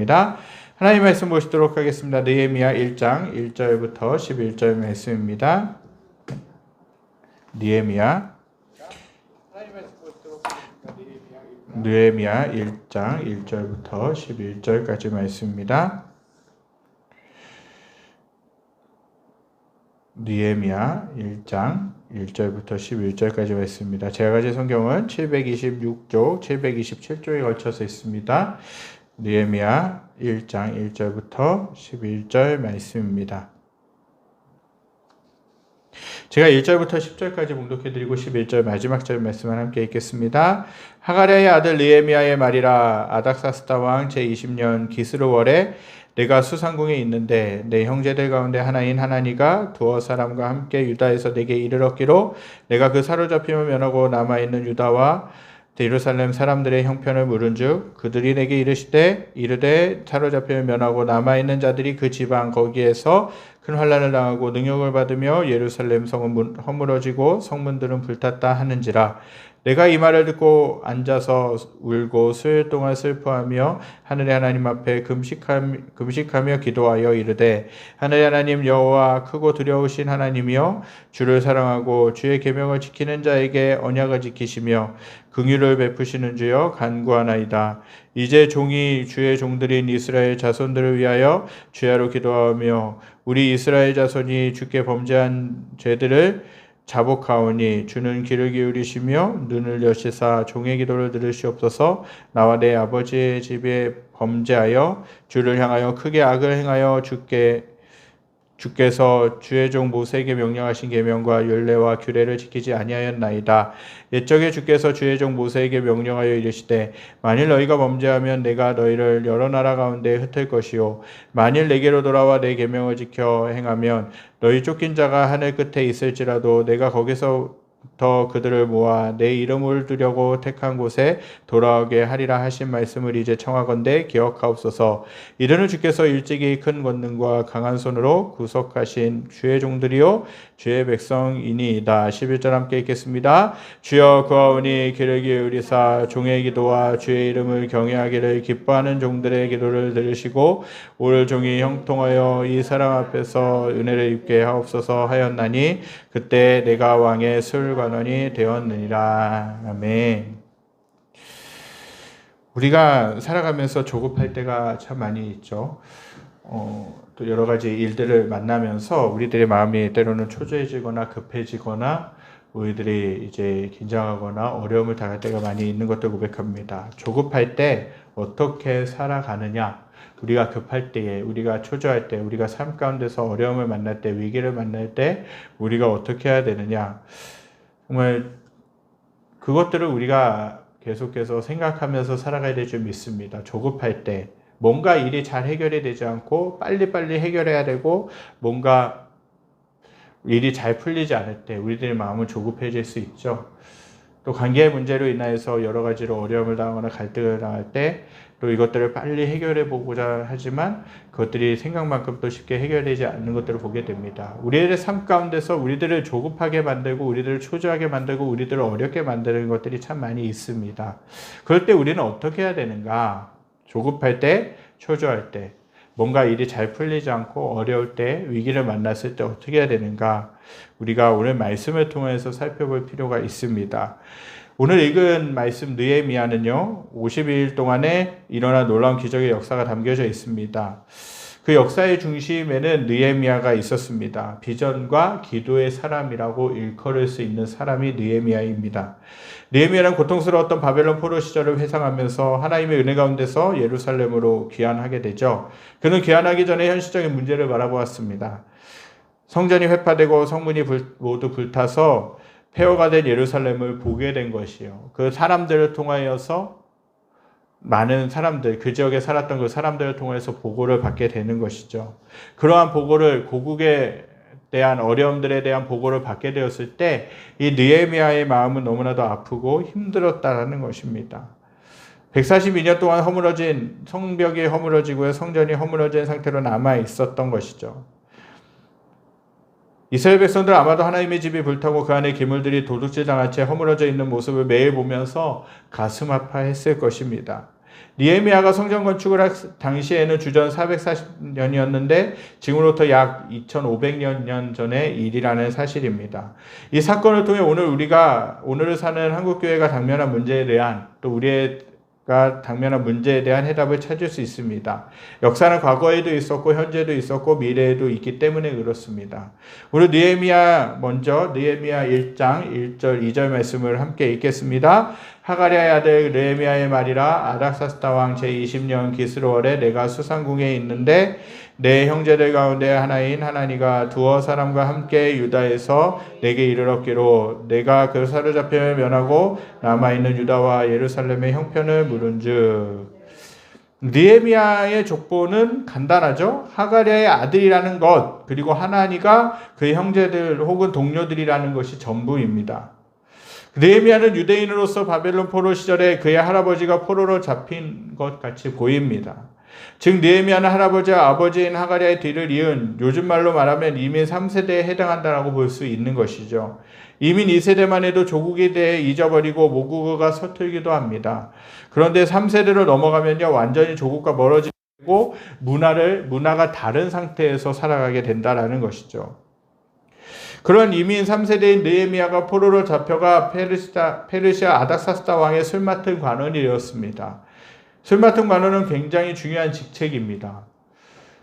있습니다. 하나님 말씀 보시도록 하겠습니다. 느헤미야 1장 1절부터 11절 말씀입니다. 느헤미야 1장 1절부터 11절까지 말씀입니다. 느헤미야 1장 1절부터 11절까지 말씀입니다. 제가 가진 성경은 726쪽, 727쪽에 걸쳐서 있습니다. 느헤미야 1장 1절부터 11절 말씀입니다. 제가 1절부터 10절까지 봉독해드리고 11절 마지막 절 말씀을 함께 읽겠습니다. 하가랴의 아들 느헤미야의 말이라. 아닥사스다 왕 제20년 기스르월에 내가 수상궁에 있는데 내 형제들 가운데 하나인 하나니가 두어 사람과 함께 유다에서 내게 이르렀기로 내가 그 사로잡힘을 면하고 남아있는 유다와 예루살렘 사람들의 형편을 물은즉 그들이 내게 이르되 사로잡힘을 면하고 남아있는 자들이 그 지방 거기에서 큰 환난을 당하고 능욕을 받으며 예루살렘 성은 허물어지고 성문들은 불탔다 하는지라. 내가 이 말을 듣고 앉아서 울고 수일 동안 슬퍼하며 하늘의 하나님 앞에 금식하며 기도하여 이르되 하늘의 하나님 여호와 크고 두려우신 하나님이여 주를 사랑하고 주의 계명을 지키는 자에게 언약을 지키시며 긍휼을 베푸시는 주여 간구하나이다. 이제 종이 주의 종들인 이스라엘 자손들을 위하여 주야로 기도하며 우리 이스라엘 자손이 주께 범죄한 죄들을 자복하오니 주는 귀를 기울이시며 눈을 여시사 종의 기도를 들으시옵소서. 나와 내 아버지의 집에 범죄하여 주를 향하여 크게 악을 행하여 주께서 주의 종 모세에게 명령하신 계명과 율례와 규례를 지키지 아니하였나이다. 옛적에 주께서 주의 종 모세에게 명령하여 이르시되 만일 너희가 범죄하면 내가 너희를 여러 나라 가운데 흩을 것이요 만일 내게로 돌아와 내 계명을 지켜 행하면 너희 쫓긴 자가 하늘 끝에 있을지라도 내가 거기서 더 그들을 모아 내 이름을 두려고 택한 곳에 돌아오게 하리라 하신 말씀을 이제 청하건대 기억하옵소서. 이르는 주께서 일찍이 큰 권능과 강한 손으로 구속하신 주의 종들이요 주의 백성이니이다. 11절 함께 읽겠습니다. 주여 구하오니 귀를 기울이사 종의 기도와 주의 이름을 경외하기를 기뻐하는 종들의 기도를 들으시고 올 종이 형통하여 이 사람 앞에서 은혜를 입게 하옵소서 하였나니 그때 내가 왕의 술관원이 되었느니라. 아멘. 우리가 살아가면서 조급할 때가 참 많이 있죠. 또 여러 가지 일들을 만나면서 우리들의 마음이 때로는 초조해지거나 급해지거나 우리들이 이제 긴장하거나 어려움을 당할 때가 많이 있는 것도 고백합니다. 조급할 때 어떻게 살아가느냐? 우리가 급할 때에, 우리가 초조할 때, 우리가 삶 가운데서 어려움을 만날 때, 위기를 만날 때 우리가 어떻게 해야 되느냐? 정말 그것들을 우리가 계속해서 생각하면서 살아가야 될 줄 믿습니다. 조급할 때 뭔가 일이 잘 해결이 되지 않고 빨리빨리 해결해야 되고 뭔가 일이 잘 풀리지 않을 때 우리들의 마음은 조급해질 수 있죠. 또 관계의 문제로 인하여서 여러 가지로 어려움을 당하거나 갈등을 당할 때 또 이것들을 빨리 해결해 보고자 하지만 그것들이 생각만큼 또 쉽게 해결되지 않는 것들을 보게 됩니다. 우리들의 삶 가운데서 우리들을 조급하게 만들고 우리들을 초조하게 만들고 우리들을 어렵게 만드는 것들이 참 많이 있습니다. 그럴 때 우리는 어떻게 해야 되는가? 조급할 때, 초조할 때, 뭔가 일이 잘 풀리지 않고 어려울 때, 위기를 만났을 때 어떻게 해야 되는가? 우리가 오늘 말씀을 통해서 살펴볼 필요가 있습니다. 오늘 읽은 말씀 느헤미야는요 50일 동안에 일어난 놀라운 기적의 역사가 담겨져 있습니다. 그 역사의 중심에는 느헤미야가 있었습니다. 비전과 기도의 사람이라고 일컬을 수 있는 사람이 느헤미야입니다. 느헤미야는 고통스러웠던 바벨론 포로 시절을 회상하면서 하나님의 은혜 가운데서 예루살렘으로 귀환하게 되죠. 그는 귀환하기 전에 현실적인 문제를 바라보았습니다. 성전이 회파되고 성문이 모두 불타서 폐허가 된 예루살렘을 보게 된 것이요. 그 사람들을 통하여서 많은 사람들, 그 지역에 살았던 그 사람들을 통해서 보고를 받게 되는 것이죠. 그러한 보고를, 고국에 대한 어려움들에 대한 보고를 받게 되었을 때 이 느헤미야의 마음은 너무나도 아프고 힘들었다라는 것입니다. 142년 동안 허물어진 성벽이 허물어지고요, 성전이 허물어진 상태로 남아 있었던 것이죠. 이스라엘 백성들 아마도 하나님의 집이 불타고 그 안에 기물들이 도둑질당한 채 허물어져 있는 모습을 매일 보면서 가슴 아파했을 것입니다. 느헤미야가 성전 건축을 할 당시에는 주전 440년이었는데 지금으로부터 약 2500년 전의 일이라는 사실입니다. 이 사건을 통해 오늘을 사는 한국교회가 당면한 문제에 대한 또 우리가 당면한 문제에 대한 해답을 찾을 수 있습니다. 역사는 과거에도 있었고 현재도 있었고 미래에도 있기 때문에 그렇습니다. 우리 느헤미야 1장 1절 2절 말씀을 함께 읽겠습니다. 하가랴의 아들 느헤미야의 말이라. 아닥사스다 왕 제20년 기스로월에 내가 수상궁에 있는데 내 형제들 가운데 하나인 하나니가 두어 사람과 함께 유다에서 내게 이르렀기로 내가 그 사로잡힘을 면하고 남아있는 유다와 예루살렘의 형편을 물은즉. 느헤미야의 족보는 간단하죠. 하가랴의 아들이라는 것 그리고 하나니가 그의 형제들 혹은 동료들이라는 것이 전부입니다. 느헤미야는 유대인으로서 바벨론 포로 시절에 그의 할아버지가 포로로 잡힌 것 같이 보입니다. 즉 느헤미야는 할아버지와 아버지인 하가랴의 뒤를 이은 요즘 말로 말하면 이민 3세대에 해당한다라고 볼 수 있는 것이죠. 이민 2세대만 해도 조국에 대해 잊어버리고 모국어가 서툴기도 합니다. 그런데 3세대로 넘어가면요 완전히 조국과 멀어지고 문화가 다른 상태에서 살아가게 된다라는 것이죠. 그런 이민 3세대인 느헤미야가 포로로 잡혀가 페르시아 아닥사스다 왕의 술 맡은 관원이 되었습니다. 술 맡은 관원은 굉장히 중요한 직책입니다.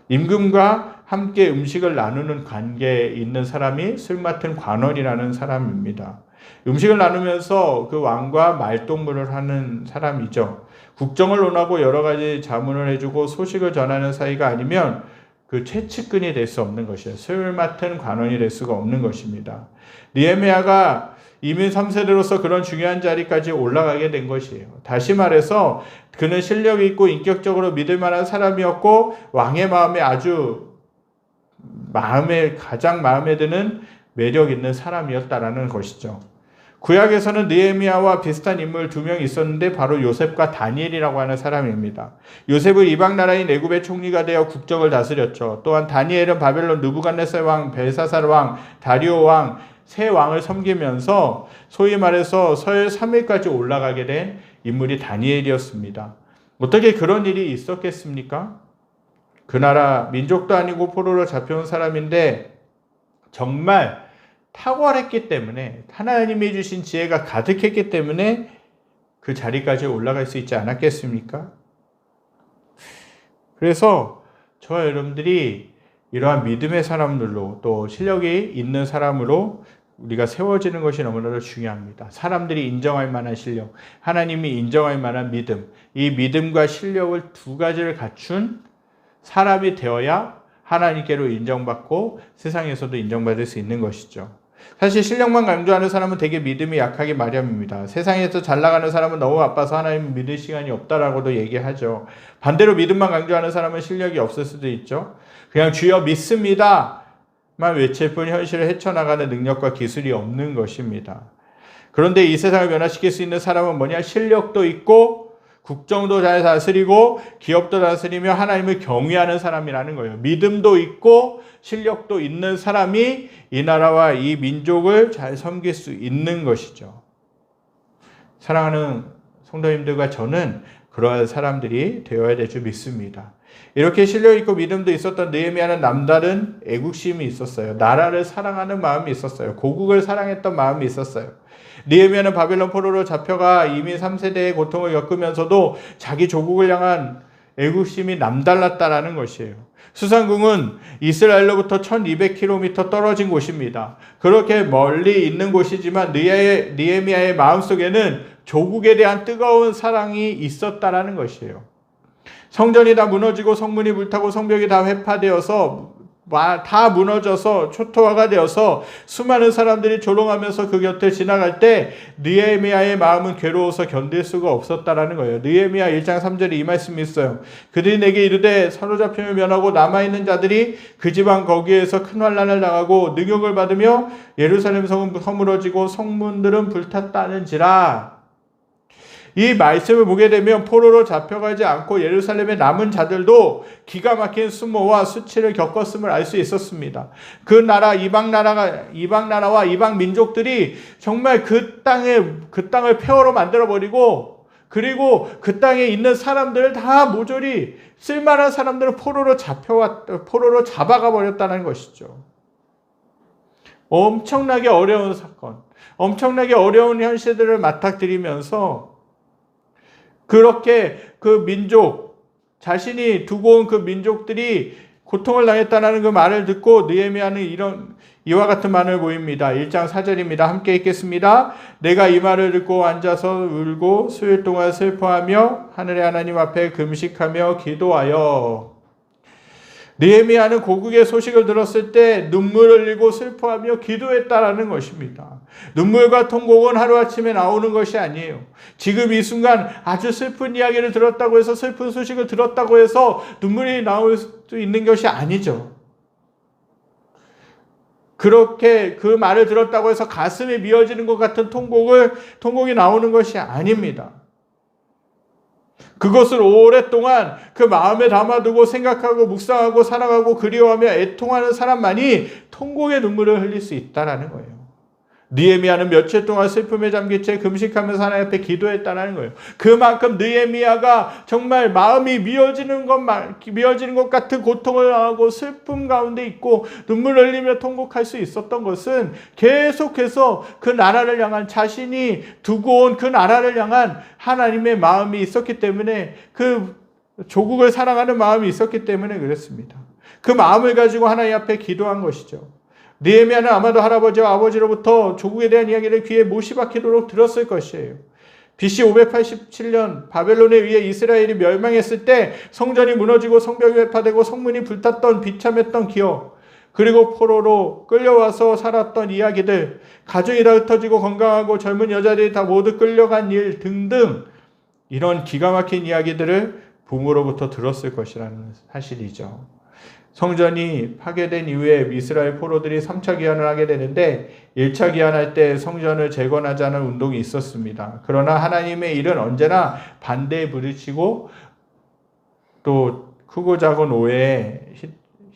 임금과 함께 음식을 나누는 관계에 있는 사람이 술 맡은 관원이라는 사람입니다. 음식을 나누면서 그 왕과 말동무를 하는 사람이죠. 국정을 논하고 여러 가지 자문을 해주고 소식을 전하는 사이가 아니면 그 최측근이 될 수 없는 것이에요. 술 맡은 관원이 될 수가 없는 것입니다. 느헤미야가 이민 3세대로서 그런 중요한 자리까지 올라가게 된 것이에요. 다시 말해서 그는 실력이 있고 인격적으로 믿을 만한 사람이었고 왕의 가장 마음에 드는 매력 있는 사람이었다라는 것이죠. 구약에서는 느헤미야와 비슷한 인물 2명 있었는데 바로 요셉과 다니엘이라고 하는 사람입니다. 요셉은 이방 나라인 애굽의 총리가 되어 국적을 다스렸죠. 또한 다니엘은 바벨론 느부갓네살 왕, 벨사살 왕, 다리오 왕, 세 왕을 섬기면서 소위 말해서 서열 3위까지 올라가게 된 인물이 다니엘이었습니다. 어떻게 그런 일이 있었겠습니까? 그 나라 민족도 아니고 포로로 잡혀온 사람인데 정말 탁월했기 때문에 하나님이 주신 지혜가 가득했기 때문에 그 자리까지 올라갈 수 있지 않았겠습니까? 그래서 저와 여러분들이 이러한 믿음의 사람들로 또 실력이 있는 사람으로 우리가 세워지는 것이 너무나도 중요합니다. 사람들이 인정할 만한 실력, 하나님이 인정할 만한 믿음, 이 믿음과 실력을 두 가지를 갖춘 사람이 되어야 하나님께로 인정받고 세상에서도 인정받을 수 있는 것이죠. 사실 실력만 강조하는 사람은 되게 믿음이 약하기 마련입니다. 세상에서 잘 나가는 사람은 너무 바빠서 하나님을 믿을 시간이 없다라고도 얘기하죠. 반대로 믿음만 강조하는 사람은 실력이 없을 수도 있죠. 그냥 주여 믿습니다 만 외칠 뿐 현실을 헤쳐나가는 능력과 기술이 없는 것입니다. 그런데 이 세상을 변화시킬 수 있는 사람은 뭐냐? 실력도 있고 국정도 잘 다스리고 기업도 다스리며 하나님을 경외하는 사람이라는 거예요. 믿음도 있고 실력도 있는 사람이 이 나라와 이 민족을 잘 섬길 수 있는 것이죠. 사랑하는 성도님들과 저는 그러한 사람들이 되어야 될 줄 믿습니다. 이렇게 실력 있고 믿음도 있었던 느헤미야는 남다른 애국심이 있었어요. 나라를 사랑하는 마음이 있었어요. 고국을 사랑했던 마음이 있었어요. 느헤미야는 바벨론 포로로 잡혀가 이민 3세대의 고통을 겪으면서도 자기 조국을 향한 애국심이 남달랐다라는 것이에요. 수상궁은 이스라엘로부터 1200km 떨어진 곳입니다. 그렇게 멀리 있는 곳이지만 느헤미야의 마음속에는 조국에 대한 뜨거운 사랑이 있었다라는 것이에요. 성전이 다 무너지고 성문이 불타고 성벽이 다 회파되어서 다 무너져서 초토화가 되어서 수많은 사람들이 조롱하면서 그 곁을 지나갈 때 느헤미야의 마음은 괴로워서 견딜 수가 없었다라는 거예요. 느헤미야 1장 3절에 이 말씀이 있어요. 그들이 내게 이르되 사로잡힘을 면하고 남아있는 자들이 그 지방 거기에서 큰 환난을 당하고 능욕을 받으며 예루살렘 성은 허물어지고 성문들은 불탔다는지라. 이 말씀을 보게 되면 포로로 잡혀가지 않고 예루살렘에 남은 자들도 기가 막힌 수모와 수치를 겪었음을 알 수 있었습니다. 그 나라, 이방 나라와 이방 민족들이 정말 그 땅을 폐허로 만들어버리고 그리고 그 땅에 있는 사람들을 다 모조리 쓸만한 사람들을 포로로 잡아가 버렸다는 것이죠. 엄청나게 어려운 사건, 엄청나게 어려운 현실들을 맞닥뜨리면서 그렇게 그 민족, 자신이 두고 온 그 민족들이 고통을 당했다는 그 말을 듣고 느헤미야는 이와 같은 말을 보입니다. 1장 4절입니다. 함께 읽겠습니다. 내가 이 말을 듣고 앉아서 울고 수일 동안 슬퍼하며 하늘의 하나님 앞에 금식하며 기도하여. 느헤미야는 고국의 소식을 들었을 때 눈물을 흘리고 슬퍼하며 기도했다라는 것입니다. 눈물과 통곡은 하루아침에 나오는 것이 아니에요. 지금 이 순간 아주 슬픈 이야기를 들었다고 해서, 슬픈 소식을 들었다고 해서 눈물이 나올 수 있는 것이 아니죠. 그렇게 그 말을 들었다고 해서 가슴이 미어지는 것 같은 통곡이 나오는 것이 아닙니다. 그것을 오랫동안 그 마음에 담아두고 생각하고 묵상하고 살아가고 그리워하며 애통하는 사람만이 통곡의 눈물을 흘릴 수 있다는 거예요. 느헤미야는 며칠 동안 슬픔에 잠긴 채 금식하면서 하나님 앞에 기도했다는 거예요. 그만큼 느헤미야가 정말 마음이 미어지는 것 같은 고통을 하고 슬픔 가운데 있고 눈물을 흘리며 통곡할 수 있었던 것은 계속해서 그 나라를 향한, 자신이 두고 온 그 나라를 향한 하나님의 마음이 있었기 때문에, 그 조국을 사랑하는 마음이 있었기 때문에 그랬습니다. 그 마음을 가지고 하나님 앞에 기도한 것이죠. 느헤미야는 아마도 할아버지와 아버지로부터 조국에 대한 이야기를 귀에 못이 박히도록 들었을 것이에요. BC 587년 바벨론에 의해 이스라엘이 멸망했을 때 성전이 무너지고 성벽이 회파되고 성문이 불탔던 비참했던 기억, 그리고 포로로 끌려와서 살았던 이야기들, 가정이 다 흩어지고 건강하고 젊은 여자들이 다 모두 끌려간 일 등등, 이런 기가 막힌 이야기들을 부모로부터 들었을 것이라는 사실이죠. 성전이 파괴된 이후에 이스라엘 포로들이 3차 귀환을 하게 되는데 1차 귀환할 때 성전을 재건하자는 운동이 있었습니다. 그러나 하나님의 일은 언제나 반대에 부딪히고 또 크고 작은 오해에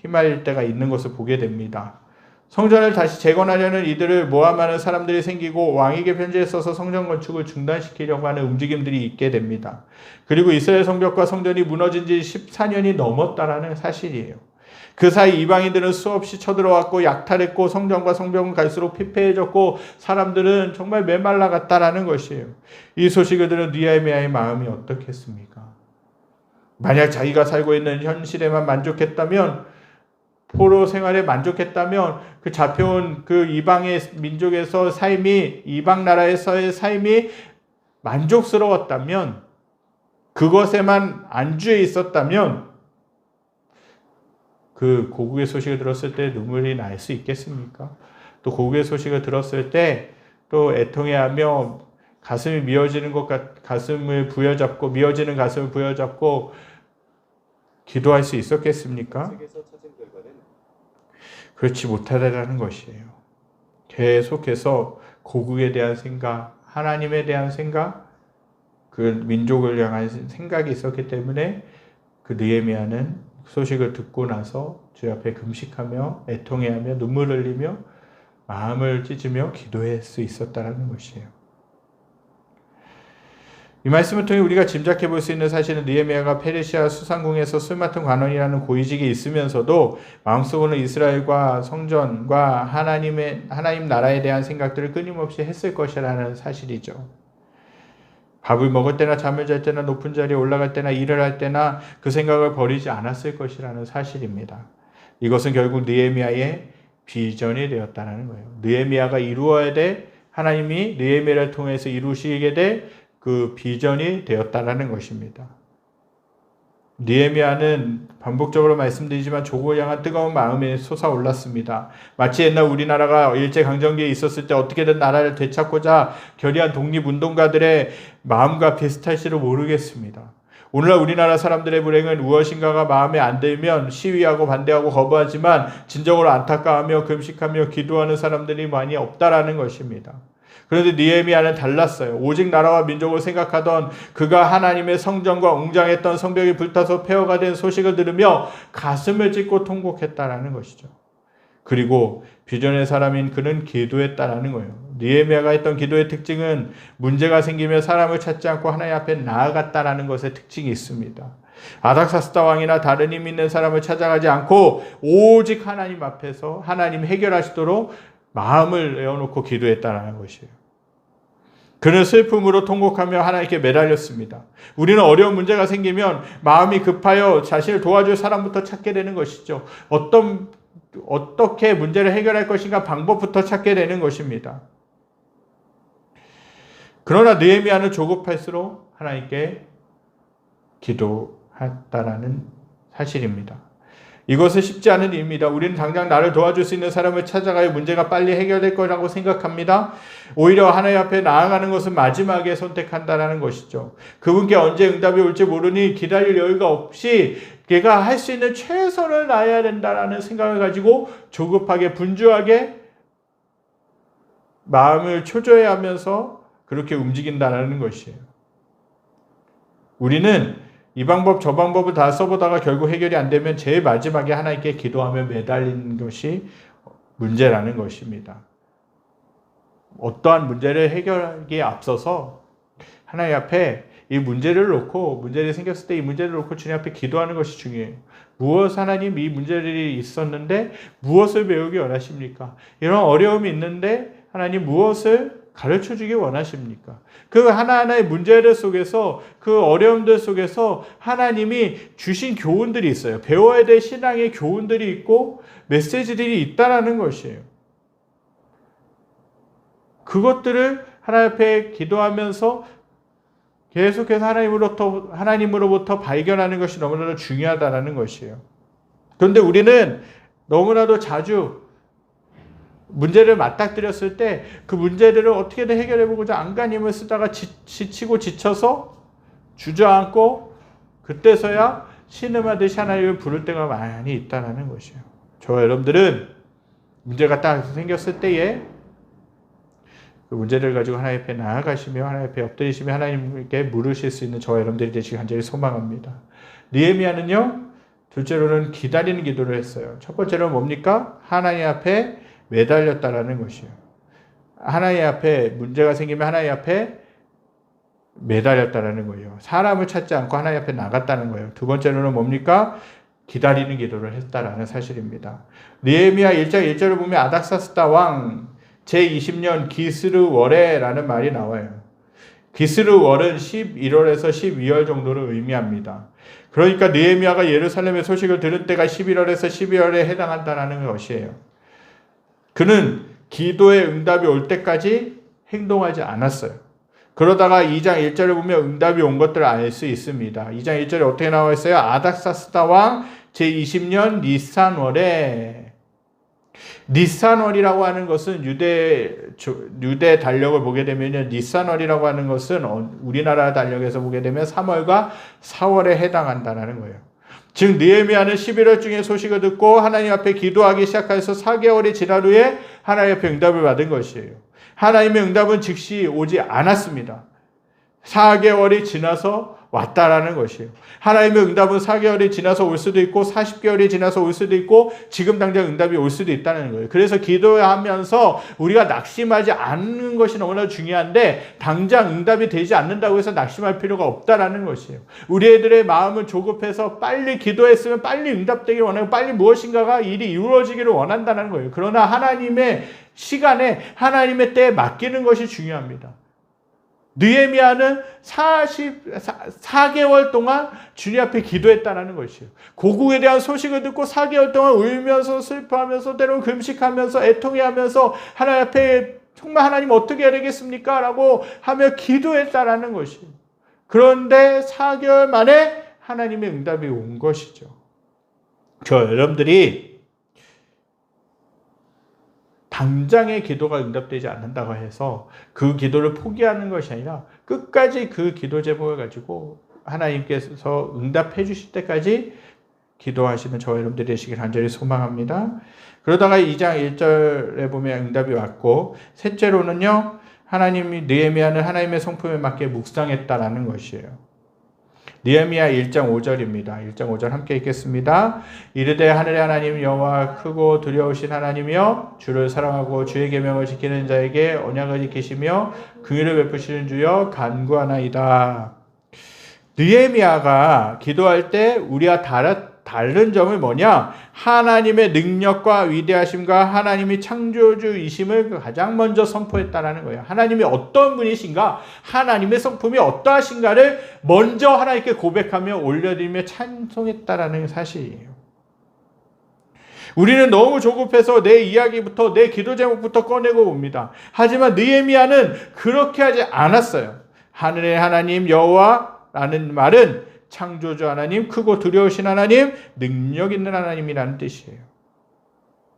휘말릴 때가 있는 것을 보게 됩니다. 성전을 다시 재건하려는 이들을 모함하는 사람들이 생기고 왕에게 편지를 써서 성전 건축을 중단시키려고 하는 움직임들이 있게 됩니다. 그리고 이스라엘 성벽과 성전이 무너진 지 14년이 넘었다라는 사실이에요. 그 사이 이방인들은 수없이 쳐들어왔고 약탈했고 성전과 성벽은 갈수록 피폐해졌고 사람들은 정말 메말라갔다라는 것이에요. 이 소식을 들은 느헤미야의 마음이 어떻겠습니까? 만약 자기가 살고 있는 현실에만 만족했다면, 포로 생활에 만족했다면, 그 잡혀온 그 이방의 민족에서 삶이, 이방 나라에서의 삶이 만족스러웠다면, 그것에만 안주해 있었다면 그 고국의 소식을 들었을 때 눈물이 날 수 있겠습니까? 또 고국의 소식을 들었을 때 또 애통해하며 가슴이 미어지는 가슴을 부여잡고, 미어지는 가슴을 부여잡고 기도할 수 있었겠습니까? 그렇지 못하다라는 것이에요. 계속해서 고국에 대한 생각, 하나님에 대한 생각, 그 민족을 향한 생각이 있었기 때문에 그 느헤미야는 소식을 듣고 나서 주 앞에 금식하며 애통해하며 눈물을 흘리며 마음을 찢으며 기도할 수 있었다는 것이에요. 이 말씀을 통해 우리가 짐작해 볼 수 있는 사실은 느헤미야가 페르시아 수상궁에서 술 맡은 관원이라는 고위직에 있으면서도 마음속으로는 이스라엘과 성전과 하나님 나라에 대한 생각들을 끊임없이 했을 것이라는 사실이죠. 밥을 먹을 때나 잠을 잘 때나 높은 자리에 올라갈 때나 일을 할 때나 그 생각을 버리지 않았을 것이라는 사실입니다. 이것은 결국 느헤미야의 비전이 되었다는 거예요. 느헤미야가 이루어야 될, 하나님이 느헤미야를 통해서 이루시게 될 그 비전이 되었다는 것입니다. 느헤미야는 반복적으로 말씀드리지만 조국을 향한 뜨거운 마음이 솟아올랐습니다. 마치 옛날 우리나라가 일제강점기에 있었을 때 어떻게든 나라를 되찾고자 결의한 독립운동가들의 마음과 비슷할지도 모르겠습니다. 오늘날 우리나라 사람들의 불행은 무엇인가가 마음에 안 들면 시위하고 반대하고 거부하지만 진정으로 안타까워하며 금식하며 기도하는 사람들이 많이 없다라는 것입니다. 그런데 느헤미야는 달랐어요. 오직 나라와 민족을 생각하던 그가 하나님의 성전과 웅장했던 성벽이 불타서 폐허가 된 소식을 들으며 가슴을 찢고 통곡했다라는 것이죠. 그리고 비전의 사람인 그는 기도했다라는 거예요. 느헤미야가 했던 기도의 특징은 문제가 생기며 사람을 찾지 않고 하나님 앞에 나아갔다라는 것의 특징이 있습니다. 아닥사스다 왕이나 다른 힘 있는 사람을 찾아가지 않고 오직 하나님 앞에서 하나님 해결하시도록 마음을 내어놓고 기도했다는 것이에요. 그는 슬픔으로 통곡하며 하나님께 매달렸습니다. 우리는 어려운 문제가 생기면 마음이 급하여 자신을 도와줄 사람부터 찾게 되는 것이죠. 어떻게 문제를 해결할 것인가 방법부터 찾게 되는 것입니다. 그러나 느헤미야는 조급할수록 하나님께 기도했다라는 사실입니다. 이것은 쉽지 않은 일입니다. 우리는 당장 나를 도와줄 수 있는 사람을 찾아가야 문제가 빨리 해결될 거라고 생각합니다. 오히려 하나님 앞에 나아가는 것은 마지막에 선택한다라는 것이죠. 그분께 언제 응답이 올지 모르니 기다릴 여유가 없이 걔가 할 수 있는 최선을 다해야 된다라는 생각을 가지고 조급하게 분주하게 마음을 초조해하면서 그렇게 움직인다라는 것이에요. 우리는 이 방법 저 방법을 다 써보다가 결국 해결이 안 되면 제일 마지막에 하나님께 기도하며 매달리는 것이 문제라는 것입니다. 어떠한 문제를 해결하기에 앞서서 하나님 앞에 이 문제를 놓고 문제를 생겼을 때 이 문제를 놓고 주님 앞에 기도하는 것이 중요해요. 하나님 이 문제들이 있었는데 무엇을 배우기 원하십니까? 이런 어려움이 있는데 하나님 무엇을 가르쳐주기 원하십니까? 그 하나하나의 문제들 속에서 그 어려움들 속에서 하나님이 주신 교훈들이 있어요. 배워야 될 신앙의 교훈들이 있고 메시지들이 있다라는 것이에요. 그것들을 하나님 앞에 기도하면서 계속해서 하나님으로부터 발견하는 것이 너무나도 중요하다는 것이에요. 그런데 우리는 너무나도 자주 문제를 맞닥뜨렸을 때 그 문제들을 어떻게든 해결해보고자 안간힘을 쓰다가 지치고 지쳐서 주저앉고 그때서야 신음하듯이 하나님을 부를 때가 많이 있다는 것이에요. 저와 여러분들은 문제가 딱 생겼을 때에 그 문제를 가지고 하나님 앞에 나아가시며 하나님 앞에 엎드리시며 하나님께 물으실 수 있는 저와 여러분들이 되시길 간절히 소망합니다. 느헤미야는요, 둘째로는 기다리는 기도를 했어요. 첫 번째로는 뭡니까? 하나님 앞에 매달렸다라는 것이에요. 하나님 앞에 문제가 생기면 하나님 앞에 매달렸다라는 거예요. 사람을 찾지 않고 하나님 앞에 나갔다는 거예요. 두 번째로는 뭡니까? 기다리는 기도를 했다라는 사실입니다. 느헤미야 1장 1절을 보면 아닥사스다 왕 제20년 기스르월에라는 말이 나와요. 기스르월은 11월에서 12월 정도를 의미합니다. 그러니까 느헤미야가 예루살렘의 소식을 들은 때가 11월에서 12월에 해당한다는 것이에요. 그는 기도의 응답이 올 때까지 행동하지 않았어요. 그러다가 2장 1절을 보면 응답이 온 것들을 알 수 있습니다. 2장 1절에 어떻게 나와 있어요? 아닥사스다 왕 제20년 니산월에. 니산월이라고 하는 것은 유대 달력을 보게 되면 니산월이라고 하는 것은 우리나라 달력에서 보게 되면 3월과 4월에 해당한다는 거예요. 즉 느헤미야는 11월 중에 소식을 듣고 하나님 앞에 기도하기 시작해서 4개월이 지난 후에 하나님 앞에 응답을 받은 것이에요. 하나님의 응답은 즉시 오지 않았습니다. 4개월이 지나서 왔다라는 것이에요. 하나님의 응답은 4개월이 지나서 올 수도 있고 40개월이 지나서 올 수도 있고 지금 당장 응답이 올 수도 있다는 거예요. 그래서 기도하면서 우리가 낙심하지 않는 것이 너무나 중요한데 당장 응답이 되지 않는다고 해서 낙심할 필요가 없다라는 것이에요. 우리 애들의 마음은 조급해서 빨리 기도했으면 빨리 응답되기를 원하고 빨리 무엇인가가 일이 이루어지기를 원한다는 거예요. 그러나 하나님의 시간에 하나님의 때에 맡기는 것이 중요합니다. 느헤미야는 4개월 동안 주님 앞에 기도했다는 것이에요. 고국에 대한 소식을 듣고 4개월 동안 울면서 슬퍼하면서 때로는 금식하면서 애통해하면서 하나님 앞에 정말 하나님 어떻게 해야 되겠습니까? 라고 하며 기도했다는 것이에요. 그런데 4개월 만에 하나님의 응답이 온 것이죠. 여러분들이 당장의 기도가 응답되지 않는다고 해서 그 기도를 포기하는 것이 아니라 끝까지 그 기도 제목을 가지고 하나님께서 응답해 주실 때까지 기도하시는 저와 여러분들이 되시길 간절히 소망합니다. 그러다가 2장 1절에 보면 응답이 왔고 셋째로는요, 느헤미야는 하나님의 성품에 맞게 묵상했다라는 것이에요. 느헤미야 1장 5절입니다. 1장 5절 함께 읽겠습니다. 이르되 하늘의 하나님 여호와 크고 두려우신 하나님이여 주를 사랑하고 주의 계명을 지키는 자에게 언약을 지키시며 긍휼을 베푸시는 주여 간구하나이다. 느헤미야가 기도할 때 우리와 다른 점이 뭐냐? 하나님의 능력과 위대하심과 하나님이 창조주이심을 가장 먼저 선포했다라는 거예요. 하나님이 어떤 분이신가? 하나님의 성품이 어떠하신가를 먼저 하나님께 고백하며 올려드리며 찬송했다라는 사실이에요. 우리는 너무 조급해서 내 이야기부터 내 기도 제목부터 꺼내고 봅니다. 하지만 느헤미야는 그렇게 하지 않았어요. 하늘의 하나님 여호와라는 말은 창조주 하나님, 크고 두려우신 하나님, 능력 있는 하나님이라는 뜻이에요.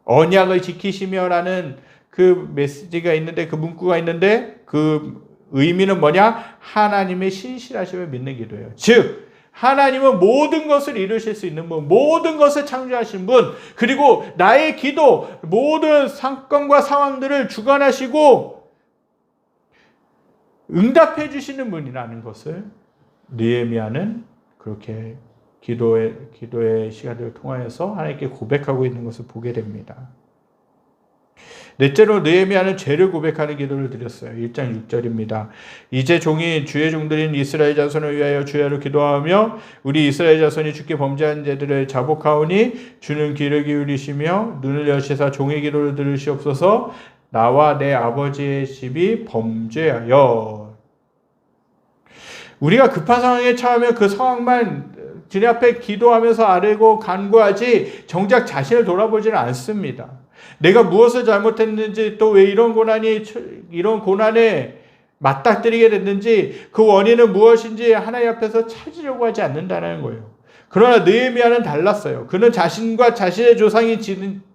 언약을 지키시며라는 그 메시지가 있는데, 그 문구가 있는데 그 의미는 뭐냐? 하나님의 신실하심을 믿는 기도예요. 즉 하나님은 모든 것을 이루실 수 있는 분, 모든 것을 창조하신 분, 그리고 나의 기도, 모든 사건과 상황들을 주관하시고 응답해 주시는 분이라는 것을 느헤미야는 그렇게 기도의 시간들을 통하여서 하나님께 고백하고 있는 것을 보게 됩니다. 넷째로 느헤미야는 죄를 고백하는 기도를 드렸어요. 1장 6절입니다. 이제 종이 주의 종들인 이스라엘 자손을 위하여 주야로 기도하며 우리 이스라엘 자손이 주께 범죄한 죄들을 자복하오니 주는 귀를 기울이시며 눈을 여시사 종의 기도를 들으시옵소서. 나와 내 아버지의 집이 범죄하여. 우리가 급한 상황에 처하면 그 상황만 주님 앞에 기도하면서 아뢰고 간구하지 정작 자신을 돌아보지는 않습니다. 내가 무엇을 잘못했는지, 또 왜 이런 고난에 맞닥뜨리게 됐는지, 그 원인은 무엇인지 하나님 앞에서 찾으려고 하지 않는다는 거예요. 그러나 느헤미야는 달랐어요. 그는 자신과 자신의 조상이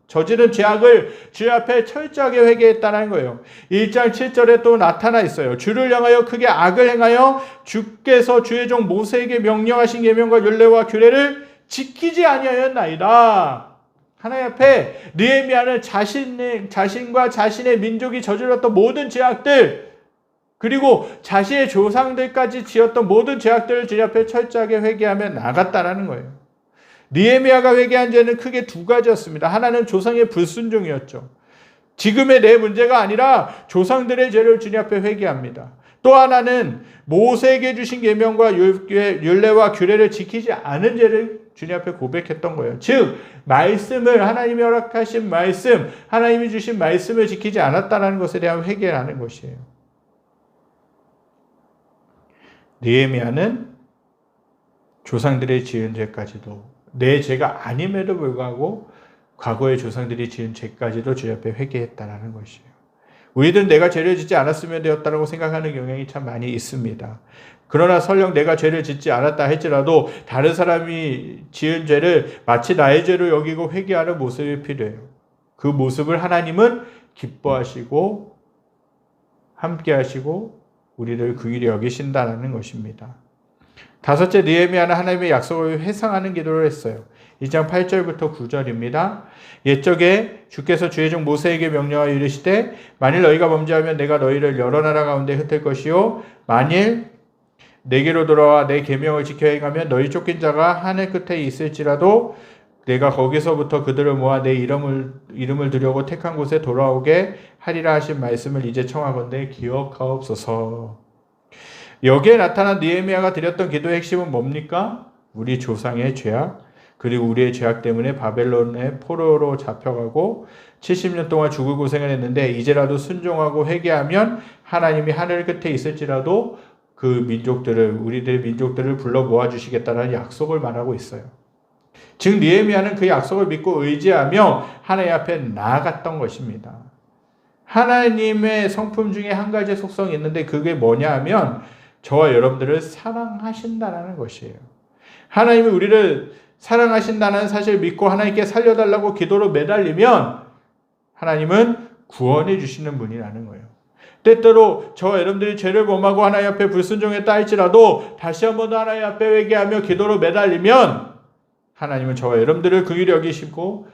저지른 죄악을 주님 앞에 철저하게 회개했다는 거예요. 1장 7절에 또 나타나 있어요. 주를 향하여 크게 악을 행하여 주께서 주의 종 모세에게 명령하신 계명과 율례와 규례를 지키지 아니하였나이다. 하나님 앞에 느헤미야는 자신과 자신의 민족이 저질렀던 모든 죄악들, 그리고 자신의 조상들까지 지었던 모든 죄악들을 주님 앞에 철저하게 회개하며 나갔다라는 거예요. 느헤미야가 회개한 죄는 크게 두 가지였습니다. 하나는 조상의 불순종이었죠. 지금의 내 문제가 아니라 조상들의 죄를 주님 앞에 회개합니다. 또 하나는 모세에게 주신 계명과 율례와 규례를 지키지 않은 죄를 주님 앞에 고백했던 거예요. 즉 말씀을, 하나님이 허락하신 말씀, 하나님이 주신 말씀을 지키지 않았다는 것에 대한 회개라는 것이에요. 느헤미야는 조상들의 지은 죄까지도, 내 죄가 아님에도 불구하고 과거의 조상들이 지은 죄까지도 주 앞에 회개했다라는 것이에요. 우리들은 내가 죄를 짓지 않았으면 되었다라고 생각하는 경향이 참 많이 있습니다. 그러나 설령 내가 죄를 짓지 않았다 할지라도 다른 사람이 지은 죄를 마치 나의 죄로 여기고 회개하는 모습이 필요해요. 그 모습을 하나님은 기뻐하시고 함께하시고 우리를 긍휼히 여기신다는 것입니다. 다섯째, 느헤미야는 하나님의 약속을 회상하는 기도를 했어요. 2장 8절부터 9절입니다. 옛적에 주께서 주의 종 모세에게 명령하여 이르시되 만일 너희가 범죄하면 내가 너희를 여러 나라 가운데 흩을 것이요 만일 내게로 돌아와 내 계명을 지켜 행하면 너희 쫓긴 자가 하늘 끝에 있을지라도 내가 거기서부터 그들을 모아 내 이름을 두려고 택한 곳에 돌아오게 하리라 하신 말씀을 이제 청하건대 기억하옵소서. 여기에 나타난 느헤미야가 드렸던 기도의 핵심은 뭡니까? 우리 조상의 죄악, 그리고 우리의 죄악 때문에 바벨론의 포로로 잡혀가고 70년 동안 죽을 고생을 했는데 이제라도 순종하고 회개하면 하나님이 하늘 끝에 있을지라도 그 민족들을, 우리들의 민족들을 불러 모아주시겠다는 약속을 말하고 있어요. 즉 느헤미야는 그 약속을 믿고 의지하며 하나님 앞에 나아갔던 것입니다. 하나님의 성품 중에 한 가지 속성이 있는데 그게 뭐냐 하면 저와 여러분들을 사랑하신다는 것이에요. 하나님이 우리를 사랑하신다는 사실을 믿고 하나님께 살려달라고 기도로 매달리면 하나님은 구원해 주시는 분이라는 거예요. 때때로 저와 여러분들이 죄를 범하고 하나님 앞에 불순종했다 할지라도 다시 한 번 더 하나님 앞에 회개하며 기도로 매달리면 하나님은 저와 여러분들을 긍휼히 여기시고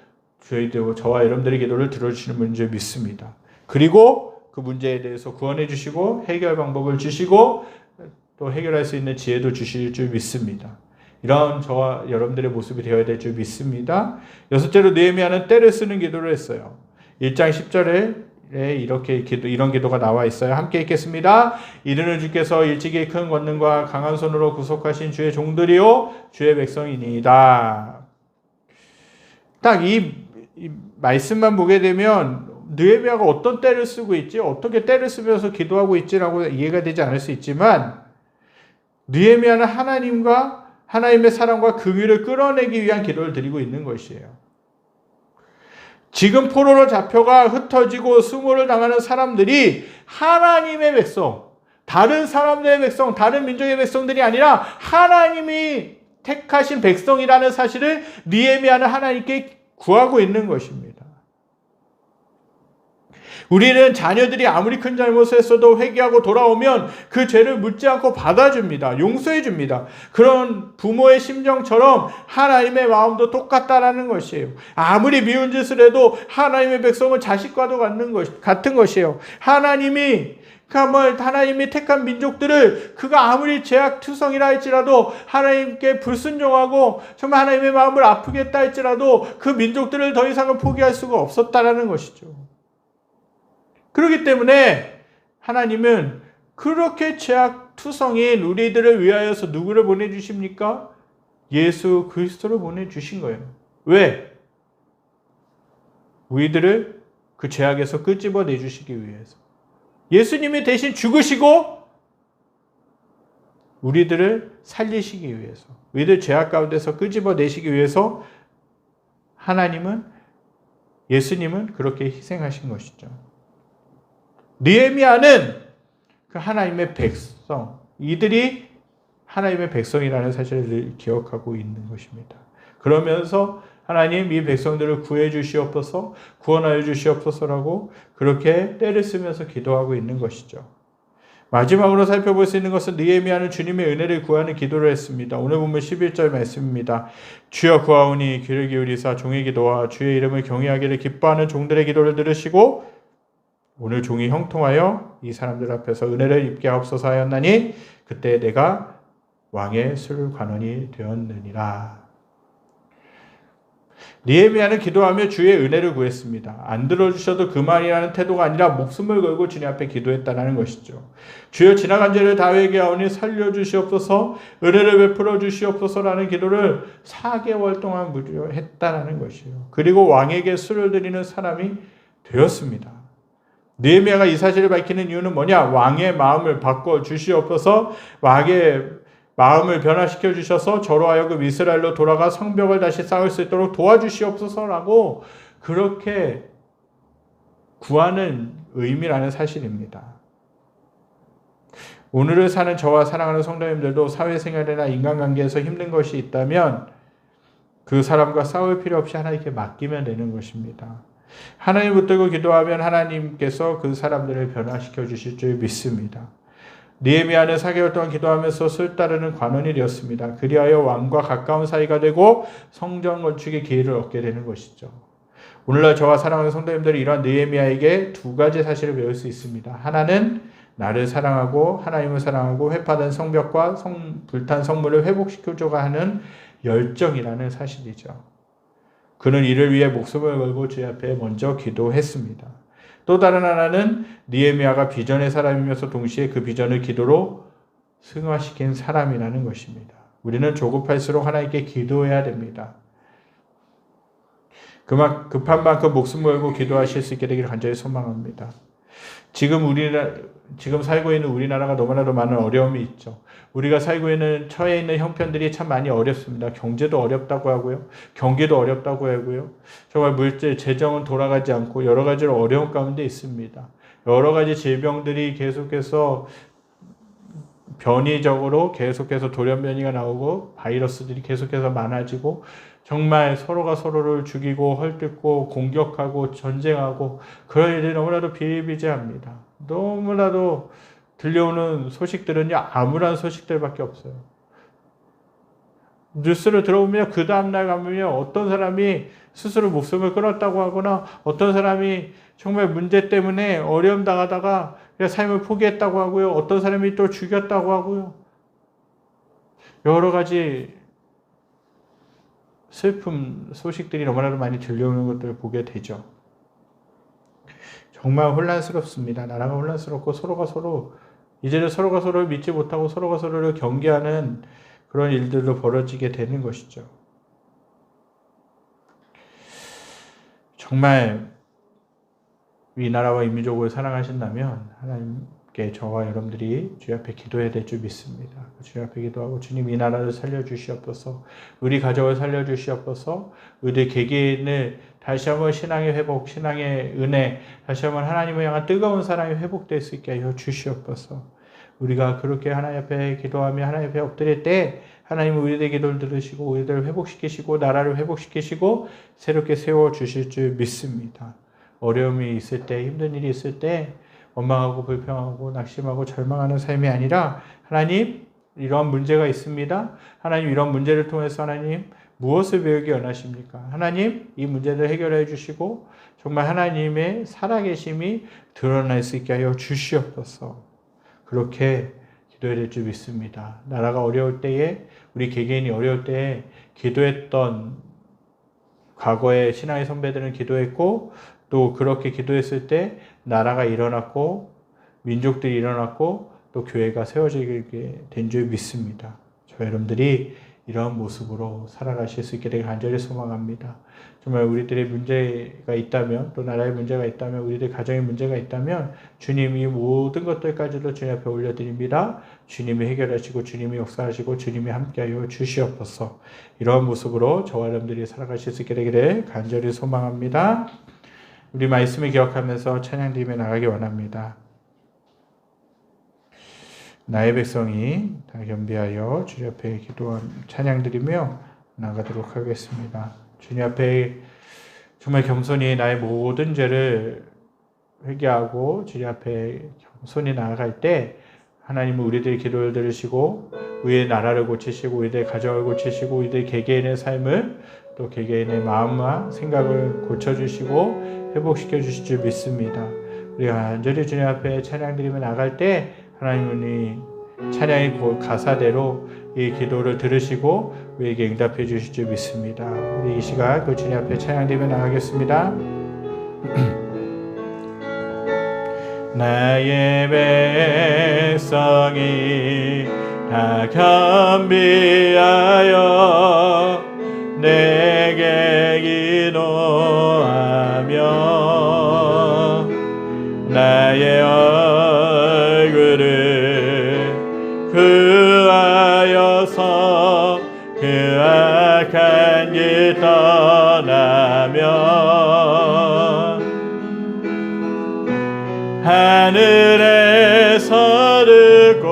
저와 여러분들의 기도를 들어주시는 분인 줄 믿습니다. 그리고 그 문제에 대해서 구원해 주시고 해결 방법을 주시고 또 해결할 수 있는 지혜도 주실 줄 믿습니다. 이런 저와 여러분들의 모습이 되어야 될 줄 믿습니다. 여섯째로 느헤미야는 때를 쓰는 기도를 했어요. 1장 10절에 이런 기도가 나와 있어요. 함께 읽겠습니다. 이르는 주께서 일찍이 큰 권능과 강한 손으로 구속하신 주의 종들이요 주의 백성이니이다. 딱 이 말씀만 보게 되면 느헤미야가 어떤 때를 쓰고 있지, 어떻게 때를 쓰면서 기도하고 있지라고 이해가 되지 않을 수 있지만, 느헤미야는 하나님과 하나님의 사랑과 긍휼을 끌어내기 위한 기도를 드리고 있는 것이에요. 지금 포로로 잡혀가 흩어지고 수모를 당하는 사람들이 하나님의 백성, 다른 사람들의 백성, 다른 민족의 백성들이 아니라 하나님이 택하신 백성이라는 사실을 느헤미야는 하나님께 구하고 있는 것입니다. 우리는 자녀들이 아무리 큰 잘못을 했어도 회개하고 돌아오면 그 죄를 묻지 않고 받아줍니다. 용서해 줍니다. 그런 부모의 심정처럼 하나님의 마음도 똑같다라는 것이에요. 아무리 미운 짓을 해도 하나님의 백성은 자식과도 같은 것이에요. 하나님이 택한 민족들을 그가 아무리 죄악투성이라 할지라도 하나님께 불순종하고 정말 하나님의 마음을 아프게 했다 할지라도 그 민족들을 더 이상은 포기할 수가 없었다라는 것이죠. 그렇기 때문에 하나님은 그렇게 죄악투성인 우리들을 위하여서 누구를 보내주십니까? 예수 그리스도를 보내주신 거예요. 왜? 우리들을 그 죄악에서 끄집어내주시기 위해서. 예수님이 대신 죽으시고 우리들을 살리시기 위해서, 우리들 죄악 가운데서 끄집어내시기 위해서 예수님은 그렇게 희생하신 것이죠. 느헤미야는 그 하나님의 백성, 이들이 하나님의 백성이라는 사실을 늘 기억하고 있는 것입니다. 그러면서 하나님 이 백성들을 구해 주시옵소서, 구원하여 주시옵소서라고 그렇게 때를 쓰면서 기도하고 있는 것이죠. 마지막으로 살펴볼 수 있는 것은 느헤미야는 주님의 은혜를 구하는 기도를 했습니다. 오늘 본문 11절 말씀입니다. 주여 구하오니 귀를 기울이사 종의 기도와 주의 이름을 경외하기를 기뻐하는 종들의 기도를 들으시고 오늘 종이 형통하여 이 사람들 앞에서 은혜를 입게 하옵소서 하였나니 그때 내가 왕의 술관원이 되었느니라. 느헤미야는 기도하며 주의 은혜를 구했습니다. 안 들어주셔도 그만이라는 태도가 아니라 목숨을 걸고 주님 앞에 기도했다는 것이죠. 주여 지나간 죄를 다 회개하오니 살려주시옵소서, 은혜를 베풀어 주시옵소서라는 기도를 4개월 동안 무려 했다는 것이에요. 그리고 왕에게 술을 드리는 사람이 되었습니다. 느헤미야가 이 사실을 밝히는 이유는 뭐냐? 왕의 마음을 바꿔 주시옵소서, 왕의 마음을 변화시켜 주셔서 저로 하여금 이스라엘로 돌아가 성벽을 다시 쌓을 수 있도록 도와주시옵소서라고 그렇게 구하는 의미라는 사실입니다. 오늘을 사는 저와 사랑하는 성도님들도 사회생활이나 인간관계에서 힘든 것이 있다면 그 사람과 싸울 필요 없이 하나님께 맡기면 되는 것입니다. 하나님 붙들고 기도하면 하나님께서 그 사람들을 변화시켜 주실 줄 믿습니다. 느헤미야는 4개월 동안 기도하면서 술 따르는 관원이 되었습니다. 그리하여 왕과 가까운 사이가 되고 성전 건축의 기회를 얻게 되는 것이죠. 오늘날 저와 사랑하는 성도님들이 이러한 느헤미야에게 2가지 사실을 배울 수 있습니다. 하나는 나를 사랑하고 하나님을 사랑하고 회파된 성벽과 불탄 성물을 회복시켜줘가 하는 열정이라는 사실이죠. 그는 이를 위해 목숨을 걸고 주의 앞에 먼저 기도했습니다. 또 다른 하나는 느헤미야가 비전의 사람이면서 동시에 그 비전을 기도로 승화시킨 사람이라는 것입니다. 우리는 조급할수록 하나님께 기도해야 됩니다. 급한 만큼 목숨 걸고 기도하실 수 있게 되기를 간절히 소망합니다. 지금 살고 있는 우리나라가 너무나도 많은 어려움이 있죠. 우리가 살고 있는 처해 있는 형편들이 참 많이 어렵습니다. 경제도 어렵다고 하고요. 경기도 어렵다고 하고요. 정말 물질, 재정은 돌아가지 않고 여러 가지로 어려운 가운데 있습니다. 여러 가지 질병들이 계속해서 변이적으로 계속해서 돌연변이가 나오고 바이러스들이 계속해서 많아지고 정말 서로가 서로를 죽이고 헐뜯고 공격하고 전쟁하고 그런 일이 너무나도 비일비재합니다. 너무나도 들려오는 소식들은요, 암울한 소식들밖에 없어요. 뉴스를 들어보면 그 다음날 가면 어떤 사람이 스스로 목숨을 끊었다고 하거나 어떤 사람이 정말 문제 때문에 어려움 당하다가 삶을 포기했다고 하고요. 어떤 사람이 또 죽였다고 하고요. 여러 가지 슬픔 소식들이 너무나도 많이 들려오는 것들을 보게 되죠. 정말 혼란스럽습니다. 나라가 혼란스럽고 이제는 서로가 서로를 믿지 못하고 서로가 서로를 경계하는 그런 일들도 벌어지게 되는 것이죠. 정말 이 나라와 이 민족을 사랑하신다면 하나님께 저와 여러분들이 주님 앞에 기도해야 될 줄 믿습니다. 주님 앞에 기도하고 주님 이 나라를 살려주시옵소서, 우리 가족을 살려주시옵소서, 우리 개개인을 다시 한번 신앙의 회복, 신앙의 은혜, 다시 한번 하나님을 향한 뜨거운 사랑이 회복될 수 있게 하여 주시옵소서. 우리가 그렇게 하나님 앞에 기도하며 하나님 앞에 엎드릴 때 하나님은 우리들의 기도를 들으시고 우리들을 회복시키시고 나라를 회복시키시고 새롭게 세워주실 줄 믿습니다. 어려움이 있을 때, 힘든 일이 있을 때 원망하고 불평하고 낙심하고 절망하는 삶이 아니라 하나님 이런 문제가 있습니다. 하나님 이런 문제를 통해서 하나님 무엇을 배우기 원하십니까? 하나님 이 문제를 해결해 주시고 정말 하나님의 살아계심이 드러날 수 있게 하여 주시옵소서. 그렇게 기도해야 될 줄 믿습니다. 나라가 어려울 때에 우리 개개인이 어려울 때에 기도했던 과거의 신앙의 선배들은 기도했고 또 그렇게 기도했을 때 나라가 일어났고 민족들이 일어났고 또 교회가 세워지게 된 줄 믿습니다. 저 여러분들이 이런 모습으로 살아가실 수 있게 되길 간절히 소망합니다. 정말 우리들의 문제가 있다면 또 나라의 문제가 있다면 우리들 가정의 문제가 있다면 주님이 모든 것들까지도 주님 앞에 올려드립니다. 주님이 해결하시고 주님이 역사하시고 주님이 함께하여 주시옵소서. 이런 모습으로 저와 여러분들이 살아가실 수 있게 되기를 간절히 소망합니다. 우리 말씀을 기억하면서 찬양드리며 나가기 원합니다. 나의 백성이 다 겸비하여 주님 앞에 기도한 찬양드리며 나가도록 하겠습니다. 주님 앞에 정말 겸손히 나의 모든 죄를 회개하고 주님 앞에 겸손히 나아갈 때 하나님은 우리들의 기도를 들으시고 우리의 나라를 고치시고 우리들의 가정을 고치시고 우리들의 개개인의 삶을 또 개개인의 마음과 생각을 고쳐주시고 회복시켜 주실 줄 믿습니다. 우리가 간절히 주님 앞에 찬양드리며 나갈 때 하나님이 찬양의 가사대로 이 기도를 들으시고 우리에게 응답해 주실 줄 믿습니다. 우리 이 시간 그 주님 앞에 찬양드리며 나가겠습니다. 나의 백성이 다 겸비하여 내게 기도하며 나의 얼굴을 그하여서 그 악한 길 떠나며 하늘에서 듣고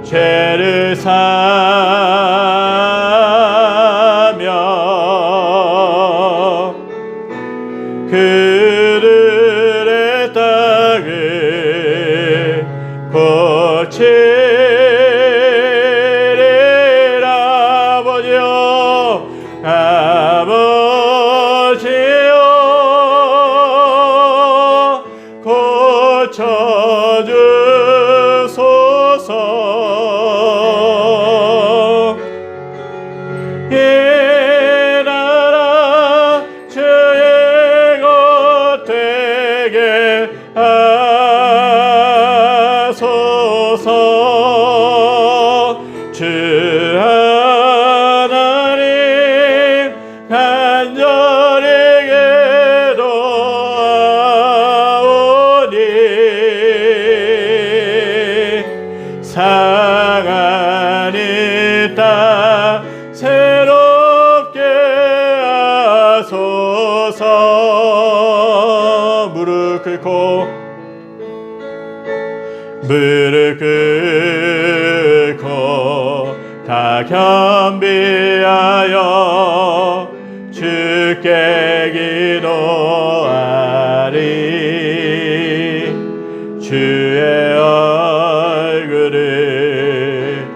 죄를 사며 그들의 땅을 고치리라. 아버지여 아버지여 고쳐주소서. 이 나라 주의 것 되게 하소서. 주 하나님 간절히 기도하오니 상한 이 땅 새롭게 하소서. 무릎 꿇고 다 겸비하여 주께 기도하리. 주의 얼굴을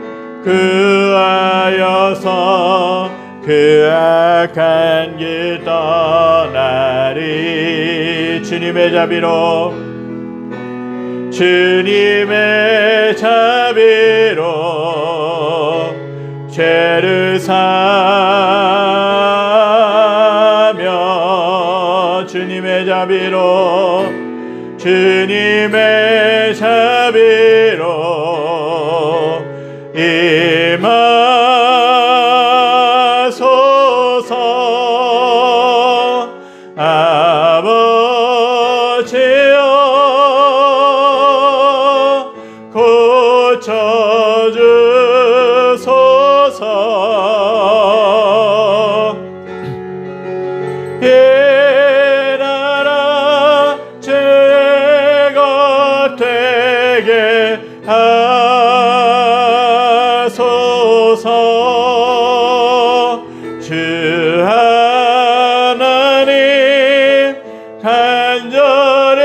그하여서 그 악한 길 떠나리. 주님의 자비로 주님의 자비로 죄를 사며 주님의 자비로 임하소서. 아버지여 고쳐주소서. 이 나라 죄가 되게 하소서. 주 하나님 간절히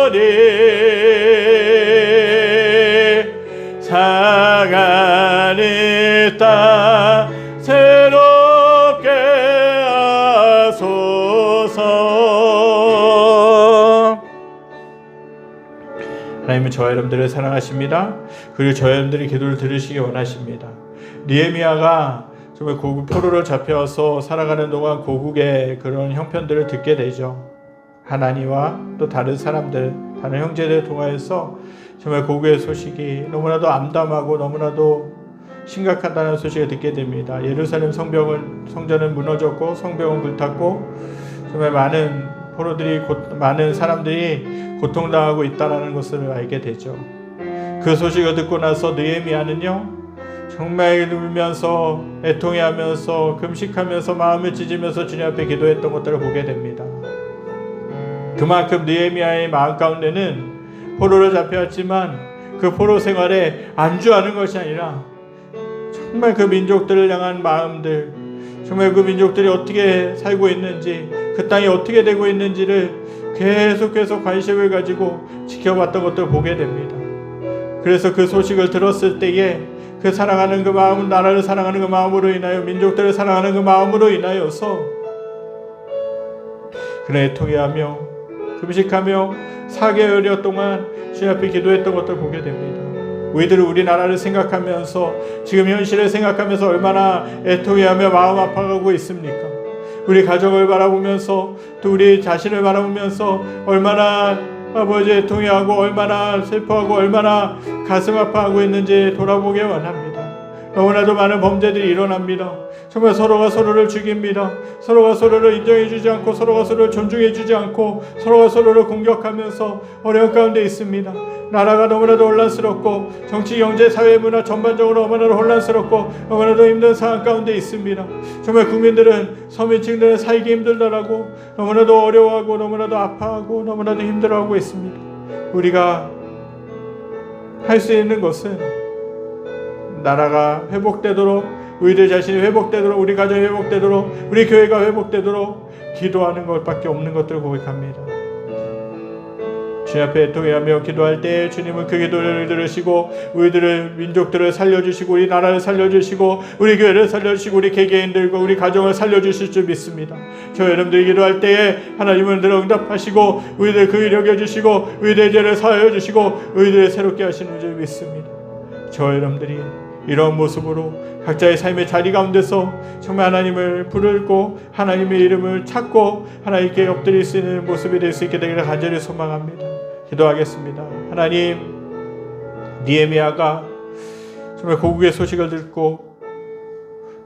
기도하오니 사가는 땅 새롭게 하소서. 하나님은 저와 여러분들을 사랑하십니다. 그리고 저와 여러분들의 기도를 들으시기 원하십니다. 느헤미야가 정말 고국 포로로 잡혀서 살아가는 동안 고국의 그런 형편들을 듣게 되죠. 하나니와 또 다른 사람들, 다른 형제들 통하여서 정말 고국의 소식이 너무나도 암담하고 너무나도 심각하다는 소식을 듣게 됩니다. 예루살렘 성전은 무너졌고 성벽은 불탔고 정말 많은 포로들이 많은 사람들이 고통당하고 있다는 것을 알게 되죠. 그 소식을 듣고 나서 느헤미야는요 정말 울면서 애통해하면서 금식하면서 마음을 찢으면서 주님 앞에 기도했던 것들을 보게 됩니다. 그만큼 느헤미야의 마음 가운데는 포로로 잡혀왔지만 그 포로 생활에 안주하는 것이 아니라 정말 그 민족들을 향한 마음들, 정말 그 민족들이 어떻게 살고 있는지, 그 땅이 어떻게 되고 있는지를 계속해서 관심을 가지고 지켜봤던 것들을 보게 됩니다. 그래서 그 소식을 들었을 때에 그 사랑하는 그 마음은 나라를 사랑하는 그 마음으로 인하여 민족들을 사랑하는 그 마음으로 인하여서 그는 애통해하며 금식하며 4개월여 동안 주님 앞에 기도했던 것들을 보게 됩니다. 우리들은 우리나라를 생각하면서 지금 현실을 생각하면서 얼마나 애통해하며 마음 아파가고 있습니까? 우리 가정을 바라보면서 또 우리 자신을 바라보면서 얼마나 아버지 애통해하고 얼마나 슬퍼하고 얼마나 가슴 아파하고 있는지 돌아보기 원합니다. 너무나도 많은 범죄들이 일어납니다. 정말 서로가 서로를 죽입니다. 서로가 서로를 인정해주지 않고 서로가 서로를 존중해주지 않고 서로가 서로를 공격하면서 어려운 가운데 있습니다. 나라가 너무나도 혼란스럽고 정치, 경제, 사회, 문화 전반적으로 너무나도 혼란스럽고 너무나도 힘든 상황 가운데 있습니다. 정말 국민들은 서민층들은 살기 힘들다라고 너무나도 어려워하고 너무나도 아파하고 너무나도 힘들어하고 있습니다. 우리가 할 수 있는 것은 나라가 회복되도록 우리들 자신이 회복되도록 우리 가정이 회복되도록 우리 교회가 회복되도록 기도하는 것밖에 없는 것들을 고백합니다. 주님 앞에 애통해하며 기도할 때 주님은 그 기도를 들으시고 우리들을 민족들을 살려주시고 우리 나라를 살려주시고 우리 교회를 살려주시고 우리 개개인들과 우리 가정을 살려주실 줄 믿습니다. 저 여러분들이 기도할 때에 하나님은 늘 응답하시고 우리들 그 일 여겨주시고 우리들의 죄를 사하여 주시고 우리들을 새롭게 하시는 줄 믿습니다. 저 여러분들이 이런 모습으로 각자의 삶의 자리 가운데서 정말 하나님을 부르고 하나님의 이름을 찾고 하나님께 엎드릴 수 있는 모습이 될 수 있게 되기를 간절히 소망합니다. 기도하겠습니다. 하나님, 느헤미야가 정말 고국의 소식을 듣고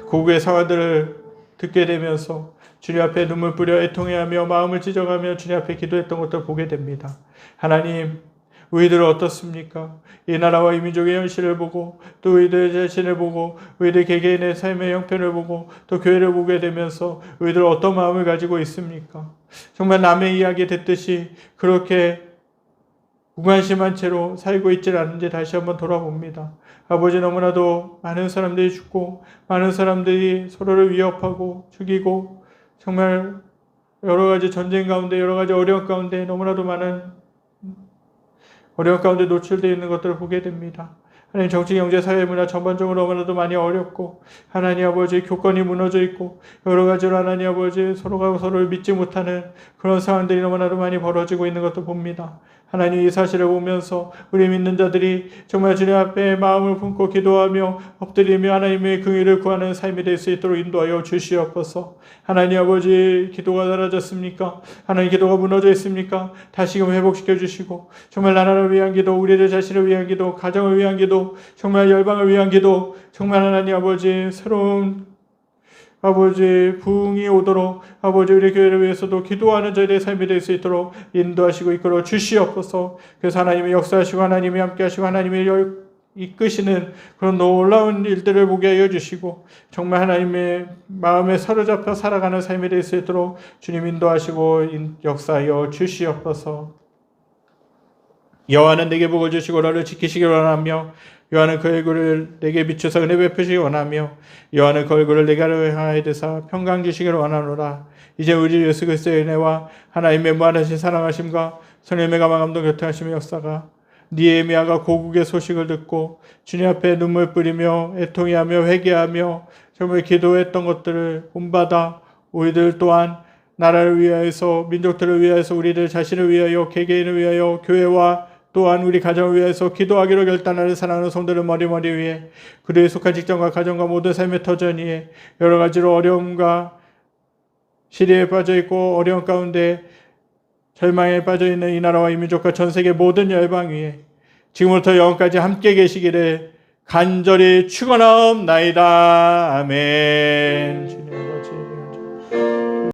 고국의 상황들을 듣게 되면서 주님 앞에 눈물 뿌려 애통해하며 마음을 찢어가며 주님 앞에 기도했던 것을 보게 됩니다. 하나님, 우리들은 어떻습니까? 이 나라와 이 민족의 현실을 보고 또 우리들 자신을 보고 우리들 개개인의 삶의 형편을 보고 또 교회를 보게 되면서 우리들 어떤 마음을 가지고 있습니까? 정말 남의 이야기 듣듯이 그렇게 무관심한 채로 살고 있지 않은지 다시 한번 돌아봅니다. 아버지, 너무나도 많은 사람들이 죽고 많은 사람들이 서로를 위협하고 죽이고 정말 여러 가지 전쟁 가운데 여러 가지 어려운 가운데 너무나도 많은 어려운 가운데 노출되어 있는 것들을 보게 됩니다. 하나님, 정치, 경제, 사회, 문화 전반적으로 너무나도 많이 어렵고 하나님 아버지 교권이 무너져 있고 여러 가지로 하나님 아버지 서로가 서로를 믿지 못하는 그런 상황들이 너무나도 많이 벌어지고 있는 것도 봅니다. 하나님 이 사실을 보면서 우리 믿는 자들이 정말 주님 앞에 마음을 품고 기도하며 엎드리며 하나님의 긍휼을 구하는 삶이 될 수 있도록 인도하여 주시옵소서. 하나님 아버지, 기도가 사라졌습니까? 하나님 기도가 무너져 있습니까? 다시금 회복시켜 주시고 정말 나라를 위한 기도, 우리들 자신을 위한 기도, 가정을 위한 기도, 정말 열방을 위한 기도, 정말 하나님 아버지 새로운 아버지 부흥이 오도록 아버지 우리 교회를 위해서도 기도하는 저희들의 삶이 될 수 있도록 인도하시고 이끌어 주시옵소서. 그래서 하나님이 역사하시고 하나님이 함께하시고 하나님이 이끄시는 그런 놀라운 일들을 보게 하여 주시고 정말 하나님의 마음에 사로잡혀 살아가는 삶이 될 수 있도록 주님 인도하시고 역사하여 주시옵소서. 여호와는 내게 복을 주시고 너를 지키시기를 원하며 여호와는 그 얼굴을 내게 비추사 은혜 베푸시기 원하며 여호와는 그 얼굴을 내게 향하여 드사 평강 주시기를 원하노라. 이제 우리 예수 그리스도의 은혜와 하나님의 무한하신 사랑하심과 성령의 감화감동 교통하심의 역사가 느헤미야가 고국의 소식을 듣고 주님 앞에 눈물 뿌리며 애통해하며 회개하며 정말 기도했던 것들을 본받아 우리들 또한 나라를 위하여서 민족들을 위하여서 우리들 자신을 위하여 개개인을 위하여 교회와 또한 우리 가정을 위해서 기도하기로 결단하는 사랑하는 성도를 머리머리 위에 그들에 속한 직장과 가정과 모든 삶의 터전 위에 여러 가지로 어려움과 시리에 빠져있고 어려움 가운데 절망에 빠져있는 이 나라와 이 민족과 전 세계 모든 열방 위에 지금부터 영원까지 함께 계시기를 간절히 축원하옵나이다. 아멘.